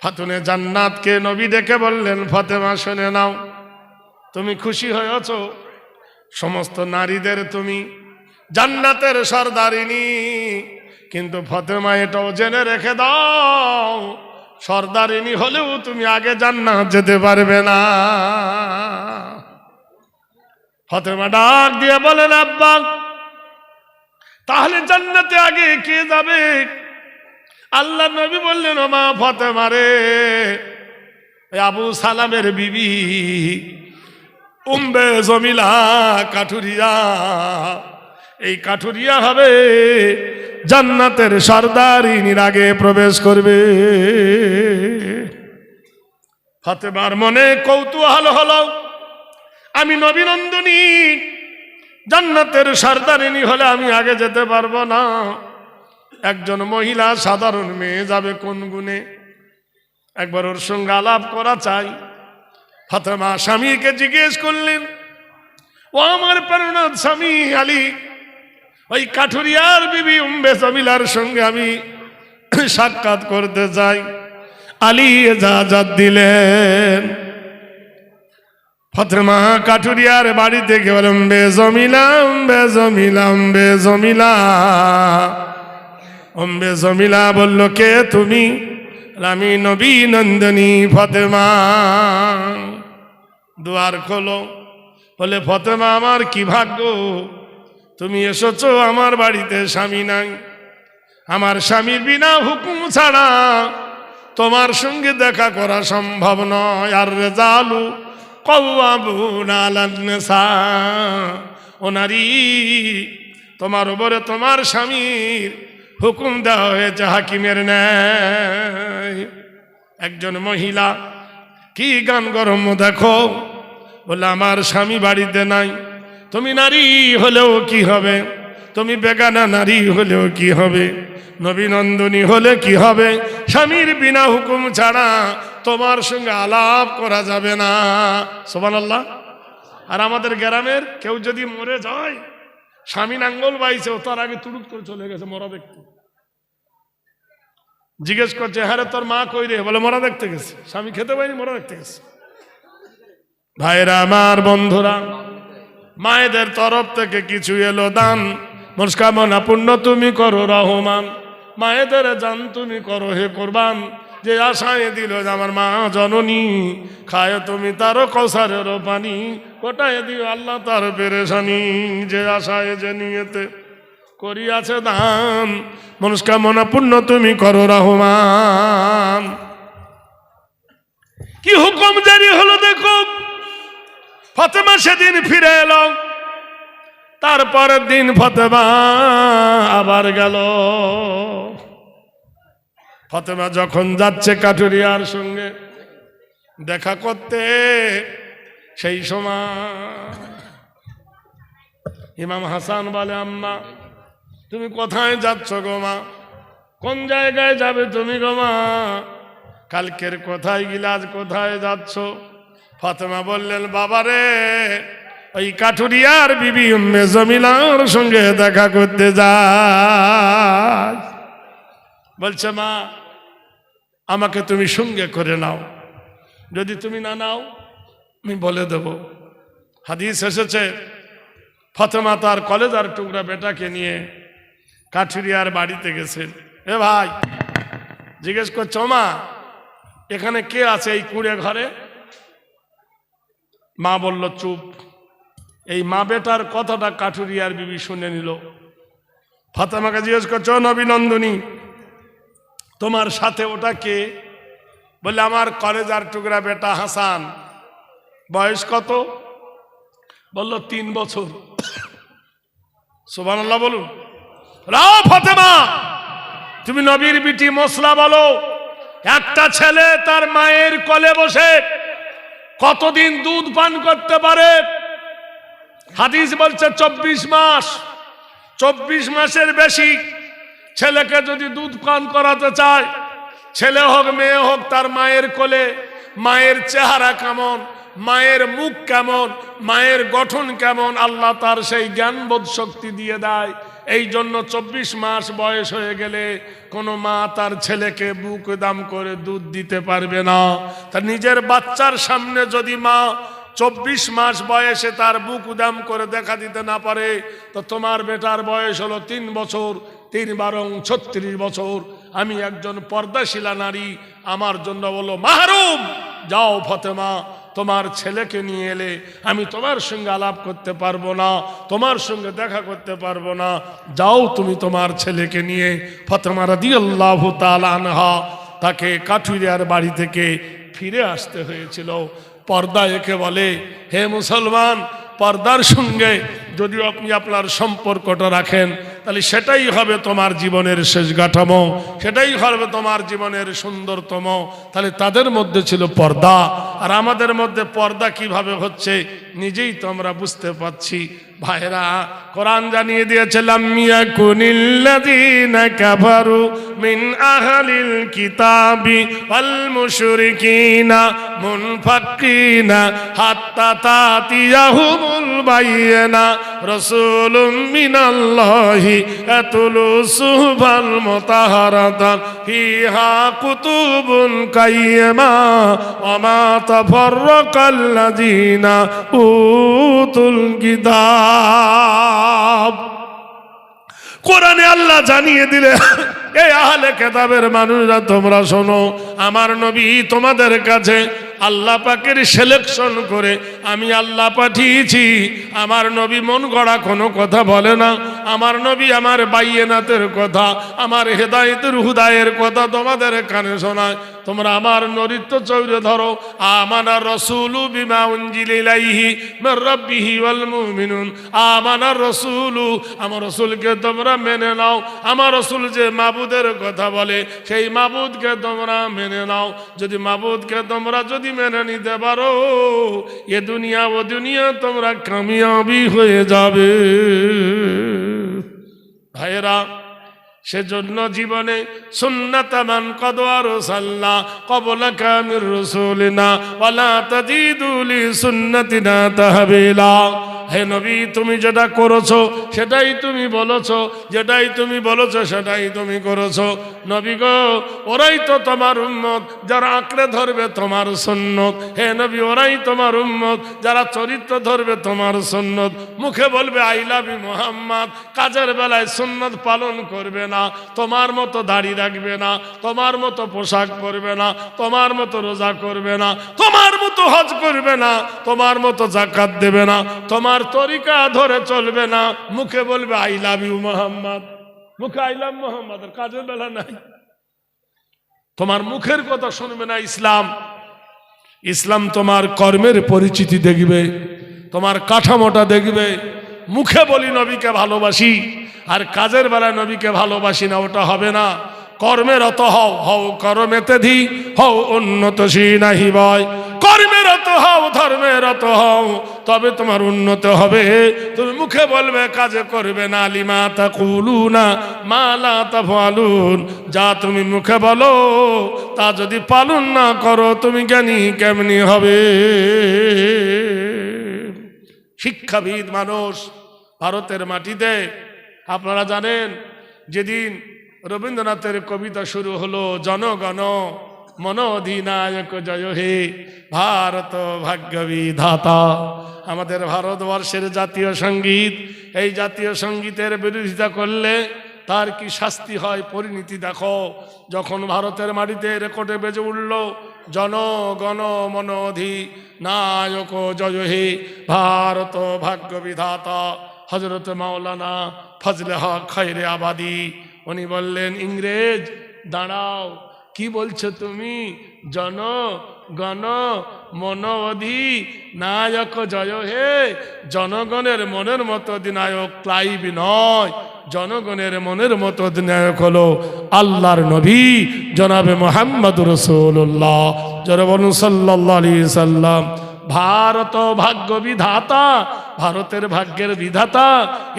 ফাতুনে জান্নাতকে নবী ডেকে বললেন, ফাতেমা শুনে নাও, তুমি খুশি হয়েছ, সমস্ত নারীদের তুমি জান্নাতের সর্দারিনী, কিন্তু ফাতেমা এটাও জেনে রেখে দাও, সর্দারিনী হলেও তুমি আগে জান্নাত যেতে পারবে না। ফাতেমা ডাক দিয়ে বলেন, আব্বা তাহলে জান্নাতে আগে কে যাবে? আল্লাহ নবী বললেন, ও মা ফাতেমা রে, আবু সালামের বিবি উম্মে জমিলা কাঠুরিয়া, এই কাঠুরিয়া হবে জান্নাতের সর্দারিনীর আগে প্রবেশ করবে। ফাতেমার মনে কৌতূহল হলো, আমি নবী নন্দিনী জান্নাতের সর্দারিনী হলে আমি আগে যেতে পারবো না, একজন মহিলা সাধারণ মেয়ে যাবে কোন গুণে? একবার ওর সঙ্গে আলাপ করা চাই। ফাতেমা স্বামীকে জিজ্ঞেস করলেন, ও আমার প্রাণনাথ স্বামী আলী, ওই কাঠুরিয়ার বিবি উম্মে জমিলার সঙ্গে আমি সাক্ষাৎ করতে চাই। আলী ইজাজত দিলেন। ফাতেমা কাঠুরিয়ার বাড়ি থেকে বলেন, উম্মে জমিলা, উম্মে জমিলা, উম্মে জমিলা। উম্মে জমিলা বলল, কে তুমি? আমি নবী নন্দিনী ফাতেমা। দুয়ার খোলো। বলে, ফাতেমা আমার কি ভাগ্য, তুমি এসেছো আমার বাড়িতে, স্বামী নাই, আমার স্বামীর বিনা হুকুম ছাড়া তোমার সঙ্গে দেখা করা সম্ভব নয়। আর রেজালু কওয়ামুনা আলান নিসা, ও নারী, তোমার উপরে তোমার স্বামীর হুকুম দেওয়া হয়েছে হাকিমের ন্যায়। একজন মহিলা কি গান গরম দেখো, বলে আমার স্বামী বাড়িতে নাই, তুমি নারী হলেও কি হবে, তুমি বেগানা নারী হলেও কি হবে, নবী নন্দিনী হলে কি হবে, স্বামীর বিনা হুকুম ছাড়া তোমার সঙ্গে আলাপ করা যাবে না। সুবহানাল্লাহ। আর আমাদের গ্রামের কেউ যদি মরে যায়, স্বামী নাঙ্গল বাইছে, তার আগে তুড়ুক করে চলে গেছে মরা দেখতে। জিজ্ঞেস করছে, হ্যাঁ তোর মা কই রে? বলে, মরা দেখতে গেছে। স্বামী খেতে পাইনি, মরা দেখতে গেছে। ভাইরা আমার, বন্ধুরা, মায়েদের তরফ থেকে কিছু এলো দান, মনস্কামনা পূর্ণ তুমি করো রহমান, মায়েদের জান তুমি করো হে কোরবান, যে আশায় দিল যে আমার মা জননী, খায় তুমি তার কৌসারের পানি, কোটায় দিও আল্লাহ তার পেরেশানি, যে আশায় যে নিয়েতে করিয়াছে দান, মনস্কামনা পূর্ণ তুমি করো রহমান। কি হুকুম জারি হলো দেখো। ফাতেমা সেদিন ফিরে এলো, তারপরের দিন ফাতেমা আবার গেল। ফাতেমা যখন যাচ্ছে কাঠুরিয়ার সঙ্গে দেখা করতে, সেই সময় ইমাম হাসান বলে, আম্মা তুমি কোথায় যাচ্ছ গো মা? কোন জায়গায় যাবে তুমি গো মা? কালকের কোথায় গিলাজ, কোথায় যাচ্ছ? ফাতেমা বললেন, বাবারে, ওই কাঠুরিয়ার বিবি উম্মে জমিলার সঙ্গে দেখা করতে যায়। বলছে, মা আমাকে তুমি সঙ্গে করে নাও, যদি তুমি না নাও আমি বলে দেব। হাদিস এসেছে, ফাতেমা তার কলেজার টুকরা বেটাকে নিয়ে কাঠুরিয়ার বাড়িতে গেছেন। এ ভাই, জিজ্ঞেস করছো, মা এখানে কে আছে এই কুঁড়ে ঘরে? মা বলল, চুপ। এই মা বেটার কথাটা কাঠুরিয়ার বিবি শুনে নিল। ফাতেমাকে জিজ্ঞেস করছো, নবী নন্দিনী তোমার সাথে ওটা কে? বলে, আমার কলেজার টুকরা বেটা হাসান। বয়স কত? বলল, 3 বছর। সুবহানাল্লাহ বলুন। রাও ফাতেমা, তুমি নবীর বিটি মশলা বলো, একটা ছেলে তার মায়ের কোলে বসে কতদিন দুধ পান করতে পারে? হাদিস বলছে 24 মাস। 24 মাসের বেশি ছেলেকে যদি দুধ পান করাতে চায়, ছেলে হোক মেয়ে হোক, তার মায়ের কোলে মায়ের চেহারা কেমন, মায়ের মুখ কেমন, মায়ের গঠন কেমন, আল্লাহ তার সেই জ্ঞানবোধ শক্তি দিয়ে দেয়। এই জন্য 24 মাস বয়স হয়ে গেলে কোনো মা তার ছেলেকে বুক দাম করে দুধ দিতে পারবে না। তার নিজের বাচ্চার সামনে যদি মা 24 মাস বয়সে তার বুক উদাম করে দেখা দিতে না পারে, তো তোমার বেটার বয়স হলো 3 বছর, 3 বারং 36 বছর। আমি একজন পর্দাশীলা নারী, আমার জন্য বলো মাহরুম। যাও ফাতেমা, তোমার ছেলেকে নিয়ে এলে আমি তোমার সঙ্গে আলাপ করতে পারবো না, তোমার সঙ্গে দেখা করতে পারবো না। যাও তুমি তোমার ছেলেকে নিয়ে। ফাতেমা রাদিয়াল্লাহু তাআলা আনহা, তাকে কাঠুরিয়ার বাড়ি থেকে ফিরে আসতে হয়েছিল। পর্দা একে বলে। হে মুসলমান, পর্দার সঙ্গে যদি আপনি আপনার সম্পর্কটা রাখেন, তাহলে সেটাই হবে তোমার জীবনের শেষ কাঠামো, সেটাই হবে তোমার জীবনের সুন্দরতম। তাহলে তাদের মধ্যে ছিল পর্দা, আর আমাদের মধ্যে পর্দা কিভাবে হচ্ছে নিজেই তো আমরা বুঝতে পারছি। ভাইরা, কোরআন জানিয়ে দিয়েছে লাম ইয়াকুনিল্লাযীনা কাফারু মিন আহলিল কিতাবি ওয়াল মুশরিকিনা মুনফাক্কিনা হাত্তা তাতিয়াহুমুল বায়িনা রাসূলুম মিনাল্লাহি ইয়াতুলু সুহফাল মুতাহহারাতান ফিহা কুতুবুন কাইয়্যিমা ওয়া মা তাফাররাকাল্লাযীনা উতুল কিতাব। কোরআনে আল্লাহ জানিয়ে দিলে, এই আহলে কিতাবের মানুষরা তোমরা শোনো, আমার নবী তোমাদের কাছে আল্লাহ পাকের সিলেকশন করে আমি আল্লাহ পাঠিয়েছি। আমার নবী মন গড়া কোনো কথা বলে না। আমার নবী আমার বাইয়েনাতের কথা, আমার হেদায়েতের হুদায়ের কথা তোমাদের কানে শোনায়। তোমরা আমার নরিত্ব চৌরে ধরো। আমানা রাসূলু বিমা উনজিলা ইলাইহি মির রাব্বিহি ওয়াল মুমিনুন। আমানা রাসূলু, আমার রাসূলকে তোমরা মেনে নাও। আমার রাসূল যে মাবুদের কথা বলে, সেই মাবুদকে তোমরা মেনে নাও। যদি মাবুদকে তোমরা যদি মেনে নিতে পারো, এ দুনিয়া ও দুনিয়া তোমরা কামিয়াবি হয়ে যাবে। ভাইরা, সেজন্য জীবনে সুন্নাতামান কদ আরসালনা ক্বাবলাকা মির রাসূলিনা ওয়ালা তাজিদু লিসুন্নাতিনা তাহবিলা। হে নবী, তুমি যেটা করেছো সেটাই তুমি বলেছো, যেটাই তুমি বলেছো সেটাই তুমি করেছো। নবী গো, ওরাই তো তোমার উম্মত যারা আঁকড়ে ধরবে তোমার সুন্নত। হে নবী, ওরাই তোমার উম্মত যারা চরিত্র ধরবে তোমার সুন্নত। মুখে বলবে আই লাভ ইউ মুহাম্মদ, কাজের বেলায় সুন্নত পালন করবে না। তোমার মতো দাড়ি রাখবে না, তোমার মতো পোশাক পরবে না, তোমার মতো রোজা করবে না, তোমার মতো হজ করবে না, তোমার মতো যাকাত দেবে না, তোমার তরিকা ধরে চলবে না। মুখে বলবে আই লাভ ইউ মুহাম্মদ, মুখে আই লাভ মুহাম্মদ, কাজের বেলা নাই। তোমার মুখের কথা শুনবে না ইসলাম। ইসলাম তোমার কর্মের পরিচিতি দেখবে, তোমার কাঠামোটা দেখবে। মুখে বলি নবীকে ভালোবাসি, আর কাজের বেলায় নবীকে ভালোবাসি না, ওটা হবে না। কর্মেরত হও, হও কর্মেতে ধি, হও উন্নতশী নাহি বয়। কর্মেরত হও, ধর্মেরত হও, তবে তোমার উন্নত হবে। তুমি মুখে বলবে, কাজে করবে না। লিমা তাকুলুনা মা লা তাফআলুন, যা তুমি মুখে বলো তা যদি পালন না করো, তুমি জ্ঞানী কেমনি হবে? শিক্ষাবিদ মানুষ ভারতের মাটিতে। আপনারা জানেন, যেদিন রবীন্দ্রনাথের কবিতা শুরু হলো, জনগণ মন অধিনায়ক জয় হে ভারত ভাগ্য বিধাতা, আমাদের ভারতবর্ষের জাতীয় সঙ্গীত। এই জাতীয় সঙ্গীতের বিরোধিতা করলে তার কি শাস্তি হয়, পরিণতি দেখো। যখন ভারতের মাটিতে রেকর্ডে বেজে উঠল জনগণ মন অধিনায়ক জয় হে ভারত ভাগ্য বিধাতা, হযরত মাওলানা ফজলে হক খায়রে আবাদী উনি বললেন, ইংরেজ দাঁড়াও, কি বলছো তুমি? জনগণ মন অধিনায়ক জয় হে, জনগণের মনের মতো অধিনায়ক ক্লাইভ নয়, জনগণের মনের মতো অধিনায়ক হলো আল্লাহর নবী জনাবে মুহাম্মদ রাসূলুল্লাহ সাল্লাল্লাহু আলাইহি সাল্লাম। ভারত ভাগ্য বিধাতা, ভারতের ভাগ্যের বিধাতা।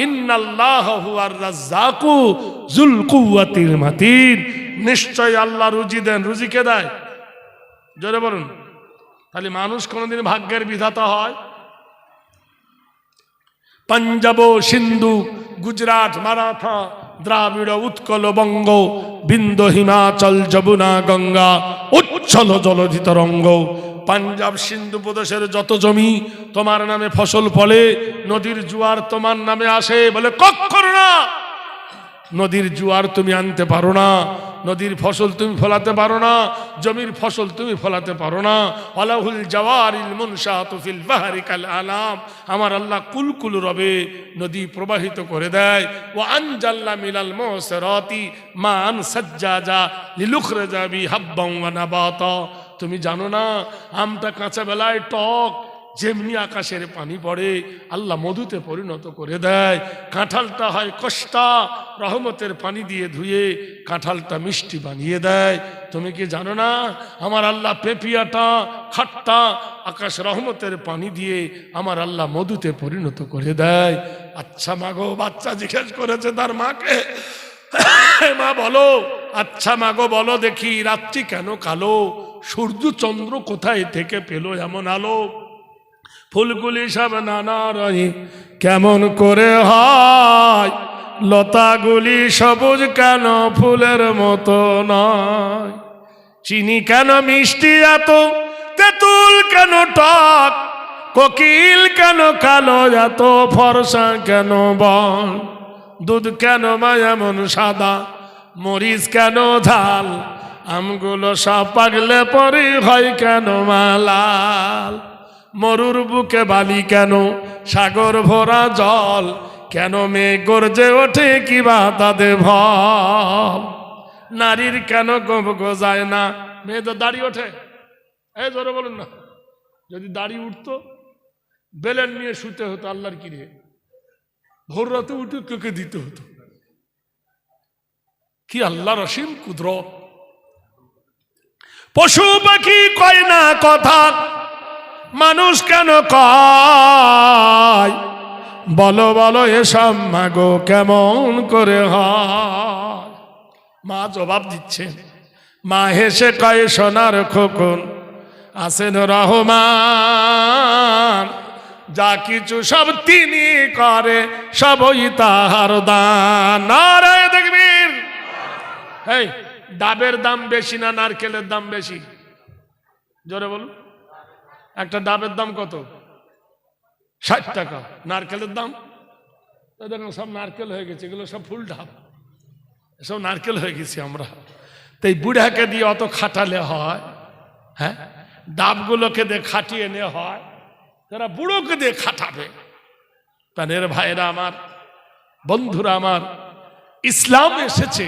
ইন্নাল্লাহু হুয়ার রাজ্জাকু যুল কুওয়াতিল মাতিন, নিশ্চয় আল্লাহ রুজি দেন। রুজি কে দেয়? জোরে বলুন। তাহলে মানুষ কোনোদিন ভাগ্যের বিধাতা হয় পাঞ্জাব, সিন্ধু, গুজরাট, মারাঠা, দ্রাবিড়, উৎকল, বঙ্গ, বিন্ধ্য, হিমাচল, যমুনা, গঙ্গা, উচ্ছল জলধি তরঙ্গ। পাঞ্জাব সিন্ধু প্রদেশের যত জমি তোমার নামে ফসল ফলে, নদীর জোয়ার তোমার নামে আসে? বলে কখনো না। নদীর জোয়ার তুমি আনতে পারো না, নদীর ফসল তুমি ফলাতে পারো না, জমির ফসল তুমি ফলাতে পারো না। আলাহুল জাওয়ারিল মুনশাতু ফিল বাহরি কাল আলাম, আমার আল্লাহ কুলকুল রবে নদী প্রবাহিত করে দেয়। ওয়া আনজাল্লা মিনাল মুসরাতি মান সাজ্জাজা লিলুখরাজা বি হাব্বান ওয়া নাবাতা। তুমি জানো না আমটা কাঁচা বেলায় টক, যেমনি আকাশের পানি পড়ে আল্লাহ মধুতে পরিণত করে দেয়। কাঁঠালটা হয় কষ্টা, রহমতের পানি দিয়ে ধুয়ে কাঁঠালটা মিষ্টি বানিয়ে দেয়। তুমি কি জানো না আমার আল্লাহ পেপিয়াটা খাট্টা, আকাশ রহমতের পানি দিয়ে আমার আল্লাহ মধুতে পরিণত করে দেয়। আচ্ছা মাগো, বাচ্চা জিজ্ঞেস করেছে তার মাকে, মা বলো, আচ্ছা মাগো বলো দেখি রাত্রি কেন কালো, সূর্য চন্দ্র কোথায় থেকে পেল এমন আলো, ফুলগুলি সব নানা রঙে কেমন করে হয়, লতাগুলি সবুজ কেন ফুলের মতো নয়, চিনি কেন মিষ্টি এত, তেঁতুল কেন টক, কোকিল কেন কালো এত, ফর্সা কেন বন, দুধ কেন মা এমন সাদা, মরিচ কেন ঝাল, আমগুলো সব পাগলে পরি হয় কেন মা লাল, মরুর বুকে বালি কেন, সাগর ভরা জল, কেন মেয়ে গর্জে ওঠে কিবা তাদের ভল, নারীর কেন গোপ গজায় না, মেয়ে তো দাড়ি ওঠে, এই জোরে বলুন না, যদি দাড়ি উঠতো বেলেন নিয়ে শুতে হতো আল্লাহর কিরে, ভোর রাতে উঠে কেকে দিতে হতো। কি আল্লাহ রসিম কুদরত। পশু পাখি কয় না কথা, মানুষ কেন কয়, বলো বলো এসব মাগো কেমন করে হয়। মা জবাব দিচ্ছে, মা হেসে কয় সোনার খোকন আছেন রহমান, যা কিছু সব তিনি করে সবই তাহার দান। নারায়ে তাকবীর। এই ডাবের দাম বেশি না নারকেলের দাম বেশি? জোরে বলুন। একটা ডাবের দাম কত? 60 টাকা। নারকেলের দাম দেখুন সব নারকেল হয়ে গেছে, এগুলো সব ফুল ডাব, সব নারকেল হয়ে গেছি আমরা। তো এই বুড়াকে দিয়ে অত খাটালে হয়? হ্যাঁ, ডাবগুলোকে দিয়ে খাটিয়ে নে হয়, তারা বুড়োকে দিয়ে খাটাবে। প্রাণের ভাইরা আমার, বন্ধুরা আমার, ইসলাম এসেছে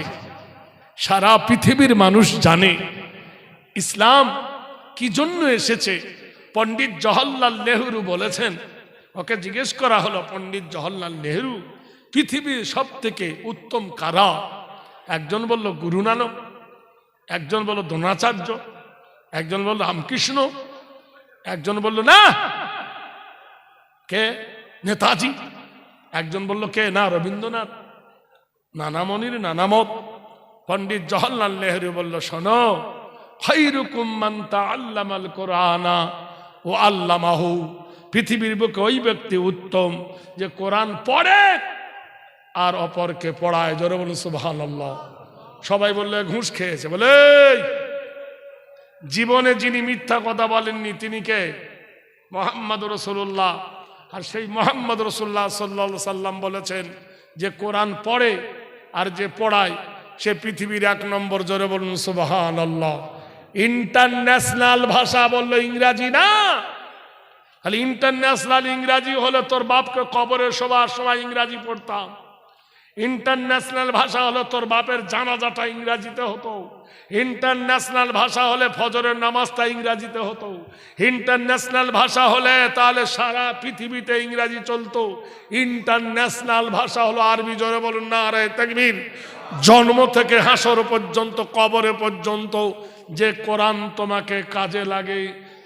সারা পৃথিবীর মানুষ জানে ইসলাম কি জন্য এসেছে। পণ্ডিত জওহরলাল নেহরু বলেছেন, ওকে জিজ্ঞেস করা হলো, পণ্ডিত জওহরলাল নেহরু পৃথিবীর সব থেকে উত্তম কারা? একজন বলল গুরু নানক, একজন বলল দ্রোণাচার্য, একজন বলল রামকৃষ্ণ, একজন বলল না কে নেতাজি, একজন বলল কে না রবীন্দ্রনাথ। নানামণির নানামত। পণ্ডিত জওহরলাল নেহরু বলল, শোনো, খায়রুকুম মান তাআল্লামাল কুরআনা ওয়া আল্লামাহু, পৃথিবীর বুকে ওই ব্যক্তি উত্তম যে কোরআন পড়ে আর অপরকে পড়ায়। জোরে বলুন সুবহানাল্লাহ। সবাই বললে ঘুষ খেয়েছে। বলে জীবনে যিনি মিথ্যা কথা বলেননি তিনি কে? মুহাম্মদ রাসূলুল্লাহ। আর সেই মুহাম্মদ রাসূলুল্লাহ সাল্লাল্লাহু আলাইহি সাল্লাম বলেছেন যে কোরআন পড়ে আর যে পড়ায় সে পৃথিবীর 1 নম্বর। জোরে বলুন সুবহানাল্লাহ। ইন্টারন্যাশনাল ভাষা বললো ইংরাজি না, খালি ইন্টারন্যাশনাল ইংরাজি হলে তোর বাপকে কবরে শোবার সময় ইংরাজি পড়তাম। ইন্টারন্যাশনাল ভাষা হলে তোর বাপের জানাজাটা ইংরাজিতে হতো। ইন্টারন্যাশনাল ভাষা হলে ফজরের নামাজটা ইংরাজিতে হতো। ইন্টারন্যাশনাল ভাষা হলে তাহলে সারা পৃথিবীতে ইংরাজি চলতো। ইন্টারন্যাশনাল ভাষা হলো আরবি। জোরে বলুন নারায়ে তাকবীর। জন্ম থেকে হাসর পর্যন্ত, কবরে পর্যন্ত যে কোরআন তোমাকে কাজে লাগে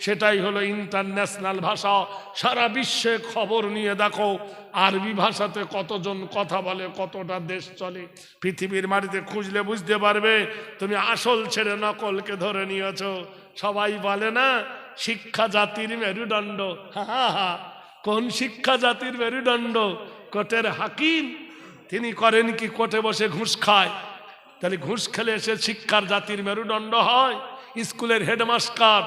সেটাই হলো ইন্টারন্যাশনাল ভাষা। সারা বিশ্বে খবর নিয়ে দেখো আরবি ভাষাতে কতজন কথা বলে, কতটা দেশ চলে। পৃথিবীর মাটিতে খুঁজলে বুঝতে পারবে তুমি আসল ছেড়ে নকলকে ধরে নিয়েছ। সবাই বলে না শিক্ষা জাতির মেরুদণ্ড। হা হা, কোন শিক্ষা জাতির মেরুদণ্ড? কোর্টের হাকিম। তিনি করেন কি? কোর্টে বসে ঘুষ খায়। তাহলে ঘুষ খেলে সে শিক্ষার জাতির মেরুদণ্ড হয়? স্কুলের হেডমাস্টার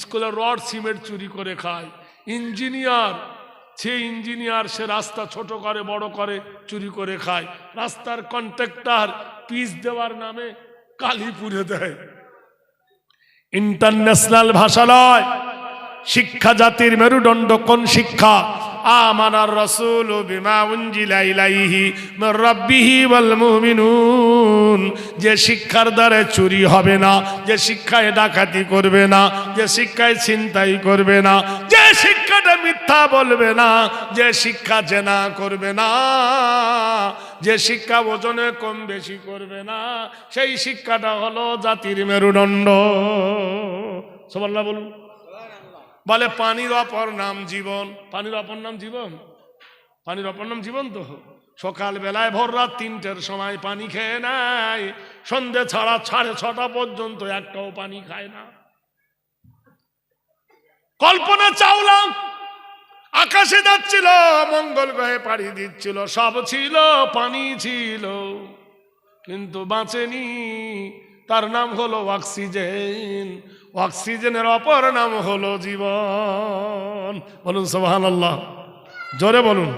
স্কুলের রড সিমেন্ট চুরি করে খায়। ইঞ্জিনিয়ার, সে ইঞ্জিনিয়ার, সে রাস্তা ছোট করে বড় করে চুরি করে খায়। রাস্তার কন্ট্রাক্টর পিচ দেওয়ার নামে কালি পুড়ে দেয়। ইন্টারন্যাশনাল ভাষা নয়। শিক্ষা জাতির মেরুদণ্ড কোন শিক্ষা? আমানার রাসূল বিমা উনজিলা ইলাইহি মির রাব্বিহি ওয়াল মুমিনুন। যে শিক্ষার দ্বারা চুরি হবে না, যে শিক্ষায় ডাকাতি করবে না, যে শিক্ষায় ছিনতাই করবে না, যে শিক্ষাটা মিথ্যা বলবে না, যে শিক্ষা জেনা করবে না, যে শিক্ষা ওজনে কম বেশি করবে না, সেই শিক্ষাটা হলো জাতির মেরুদণ্ড। সুবহানাল্লাহ বলুন। বলে পানির অপর নাম জীবন। পানির অপর নাম জীবন? পানির অপর নাম জীবন তো। সকাল বেলায় ভোর রাত 3টের সময় পানি খেয়ে নেয়, সন্ধে ছাড়া 6:30 পর্যন্ত একটাও পানি খায় না। কল্পনা চাওলা আকাশে যাচ্ছিল, মঙ্গল গ্রহে পাড়ি দিচ্ছিল, সব ছিল, পানি ছিল, কিন্তু বাঁচেনি। তার নাম হলো অক্সিজেন। অক্সিজেনের অপর নাম হলো জীবন। বলুন সুবহানাল্লাহ, জোরে বলুন।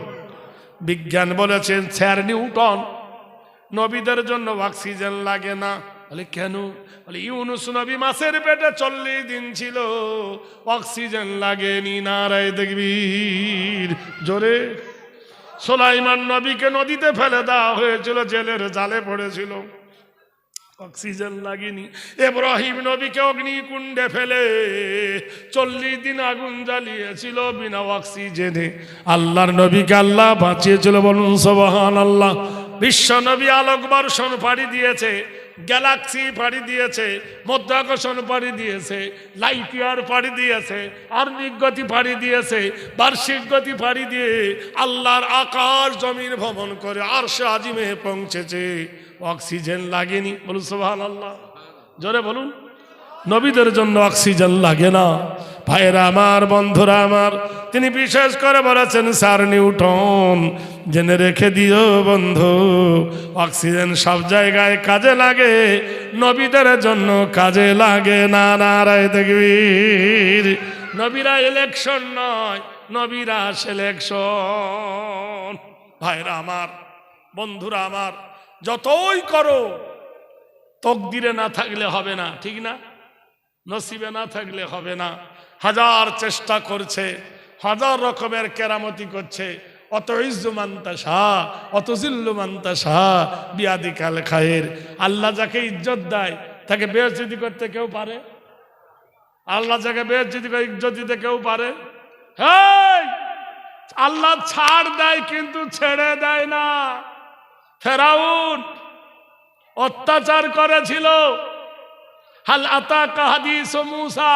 বিজ্ঞান বলেছেন, স্যার নিউটন, নবীদের জন্য অক্সিজেন লাগে না। বলে কেন? বলে ইউনুস নবী মাছের পেটে 40 দিন ছিল, অক্সিজেন লাগেনি। নারায়ে তাকবীর, জোরে। সুলাইমান নবীকে নদীতে ফেলে দেওয়া হয়েছিল, জেলের জালে পড়েছিল, অক্সিজেন লাগেনি। ইব্রাহিম নবীকে অগ্নিকুণ্ডে ফেলে 40 দিন আগুন জ্বালিয়েছিল বিনা অক্সিজেনে। আল্লাহর নবীকে আল্লাহ বাঁচিয়েছিল। বলুন সুবহানাল্লাহ। বিশ্ব নবী আলোক বর্ষণ পাড়ি দিয়েছে, গ্যালাক্সি পাড়ি দিয়েছে, মধ্যাকর্ষণ পাড়ি দিয়েছে, লাইট ইয়ার পাড়ি দিয়েছে, আর্নিক গতি পাড়ি দিয়েছে, বার্ষিক গতি পাড়ি দিয়ে আল্লাহর আকাশ জমিন ভ্রমণ করে আরশে আজিমে পৌঁছেছে, অক্সিজেন লাগেনি। বলুন সুবহানাল্লাহ, জোরে বলুন। নবীদের জন্য অক্সিজেন লাগে না। ভাইরা আমার, বন্ধুরা আমার, তিনি বিশেষ করে বলেছেন, স্যার নিউটন, জেনে রেখে দিও বন্ধু, অক্সিজেন সব জায়গায় কাজে লাগে, নবীদের জন্য কাজে লাগে না। নারায়ে তাকবীর। নবীরা ইলেকশন নয়, নবীরা সিলেকশন। ভাইরা আমার, বন্ধুরা আমার, যতই করো তকদিরে না থাকলে হবে না, ঠিক না? নসিবে না থাকলে হবে না। হাজার চেষ্টা করছে, হাজার রকমের কেরামতি করছে, অত ইজ্জু মান্তাসা, অত জিল্লু মান্তাসা, বিয়াদিকাল খায়ের। আল্লাহ যাকে ইজ্জত দেয় তাকে বেইজ্জতি করতে কেউ পারে? আল্লাহ যাকে বেইজ্জতি করে ইজ্জত দিতে কেউ পারে? হেই, আল্লাহ ছাড় দেয় কিন্তু ছেড়ে দেয় না। ফেরাউন অত্যাচার করেছিল। হাল আতাকা হাদিস মূসা,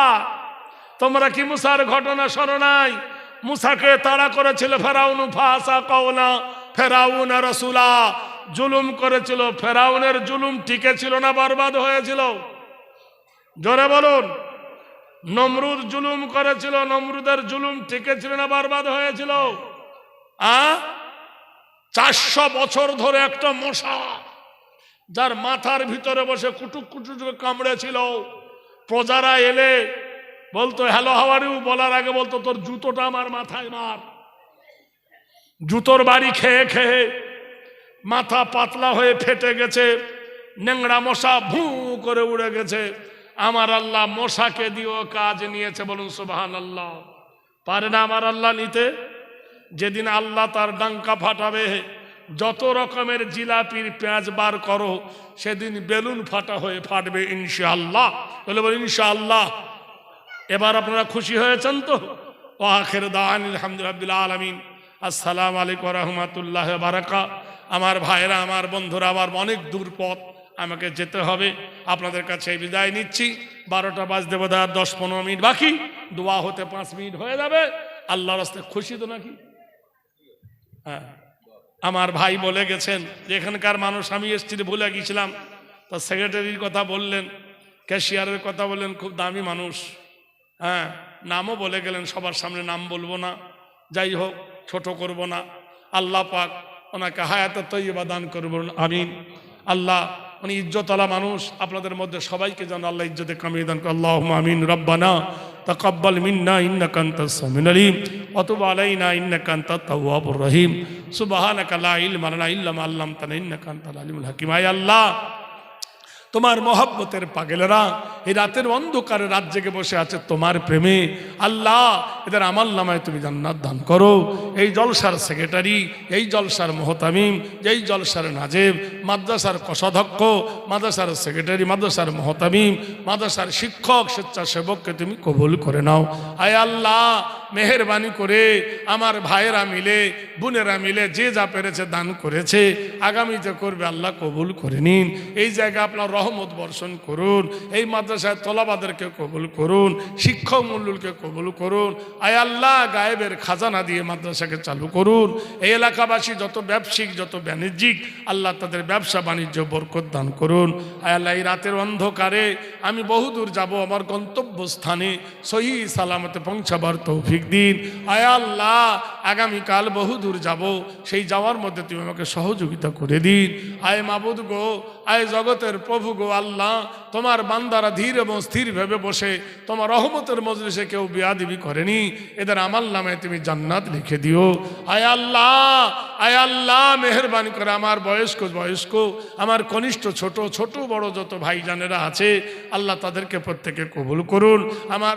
তোমরা কি মুসার ঘটনা শোনো নাই? মুসাকে তাড়া করেছিল ফেরাউন, ফাসা কওলা ফেরাউন রাসূলা, জুলুম করেছিল। ফেরাউনের জুলুম টিকে ছিল না বরবাদ হয়েছিল? জোরে বলুন। নমরুদ জুলুম করেছিল, নমরুদের জুলুম টিকে ছিল না বরবাদ হয়েছিল? 400 বছর ধরে একটা মশা যার মাথার ভিতরে বসে কুটুক কুটুক কামড়েছিল, প্রজারা এলে বলতো হ্যালো হাউ আর ইউ, বলার আগে বলতো তোর জুতোটা আমার মাথায় মার। জুতোর বাড়ি খেয়ে খেয়ে মাথা পাতলা হয়ে ফেটে গেছে, নেংড়া মশা ভু করে উড়ে গেছে। আমার আল্লাহ মশাকে দিয়েও কাজ নিয়েছে। বলুন সুবহানাল্লাহ। পারে না আমার আল্লাহ নিতে? যেদিন আল্লাহ তার ডাঙ্কা ফাটাবে, যত রকমের জিলাপির পেঁয়াজ বার করো, সেদিন বেলুন ফাটা হয়ে ফাটবে ইনশাআল্লাহ। বলে বল ইনশাআল্লাহ। এবার আপনারা খুশি হয়েছেন তো? আখির দাওয়ানা আলহামদুলিল্লাহি রাব্বিল আলামিন। আসসালামু আলাইকুম ওয়া রাহমাতুল্লাহি ওয়া বারাকাতুহু। আমার ভাইরা, আমার বন্ধুরা, আমার অনেক দূর পথ আমাকে যেতে হবে। আপনাদের কাছে বিদায় নিচ্ছি। 12টা বাজতে বোধহয় আর 10-15 মিনিট বাকি। দোয়া হতে 5 মিনিট হয়ে যাবে। আল্লাহর রাস্তায় খুশি তো নাকি? হ্যাঁ, আমার ভাই বলে গেছেন যে এখানকার মানুষ, আমি এসেছি ভুলে গিয়েছিলাম, তার সেক্রেটারির কথা বললেন, ক্যাশিয়ারের কথা বললেন, খুব দামি মানুষ। হ্যাঁ, নামও বলে গেলেন, সবার সামনে নাম বলবো না। যাই হোক, ছোট করব না। আল্লাহ পাক ওনাকে হায়াতে তৈয়বা দান করবেন, আমিন। আল্লাহ উনি ইজ্জতওয়ালা মানুষ, আপনাদের মধ্যে সবাইকে যেন আল্লাহ ইজ্জতে কামিয়ে দান করে, আল্লাহুম্মা আমিন। রব্বানা তাকাব্বাল মিন্না ইন্নাকা আনতাস সামিউল আলিম ওয়া তুব আলাইনা ইন্নাকা আনতাত তাওয়াবুর রহিম। সুবহানাকা লা ইলমা লানা ইল্লা মা আল্লামতানা ইন্নাকা আনতাল আলিমুল হাকিম। আয় আল্লাহ, তোমার মহব্বতের পাগলেরা এই রাতের অন্ধকারে রাত জেগে বসে আছে তোমার প্রেমে। আল্লাহ, এদের আমল নামায় তুমি জান্নাত দান করো। এই জলসার সেক্রেটারি, এই জলসার মোহতামিম, এই জলসার নাজেব, মাদ্রাসার কোষাধ্যক্ষ, মাদ্রাসার সেক্রেটারি, মাদ্রাসার মোহতামিম, মাদ্রাসার শিক্ষক, স্বেচ্ছাসেবককে তুমি কবুল করে নাও। আয় আল্লাহ, মেহেরবানি করে আমার ভাইয়েরা মিলে, বোনেরা মিলে যে যা পেরেছে দান করেছে, আগামীতে করবে আল্লাহ কবুল করে নিন। এই জায়গায় আপনার রহমত বর্ষণ করুন। এই মাদ্রাসায় তলাবাদেরকে কবুল করুন, শিক্ষক মণ্ডলকে কবুল করুন। আয় আল্লাহ, গায়েবের খাজানা দিয়ে মাদ্রাসাকে চালু করুন। এই এলাকাবাসী যত ব্যবসায়িক, যত বাণিজ্যিক, আল্লাহ তাদের ব্যবসা বাণিজ্য বরকত দান করুন। আয় আল্লাহ, এই রাতের অন্ধকারে আমি বহুদূর যাব, আমার গন্তব্যস্থানে সহি সালামতে পৌঁছাবার তৌফিক দিন। আয় আল্লাহ, আগামীকাল বহুদূর যাব, সেই যাওয়ার মধ্যে তুমি আমাকে সহযোগিতা করে দিন। আয় মাবুদ গো, আয় জগতের প্রভু গো, আল্লাহ তোমার বান্দারা ধীর এবং স্থির ভেবে বসে তোমার রহমতের মজলিসে কেউ বিয়াদিবি করেনি, এদের আমল নামায় তুমি জান্নাত লিখে দিও। আয় আল্লাহ, আয় আল্লাহ, মেহেরবানি করে আমার বয়স্ক, আমার কনিষ্ঠ, ছোট বড় যত ভাইজানেরা আছে, আল্লাহ তাদেরকে প্রত্যেকে কবুল করুন। আমার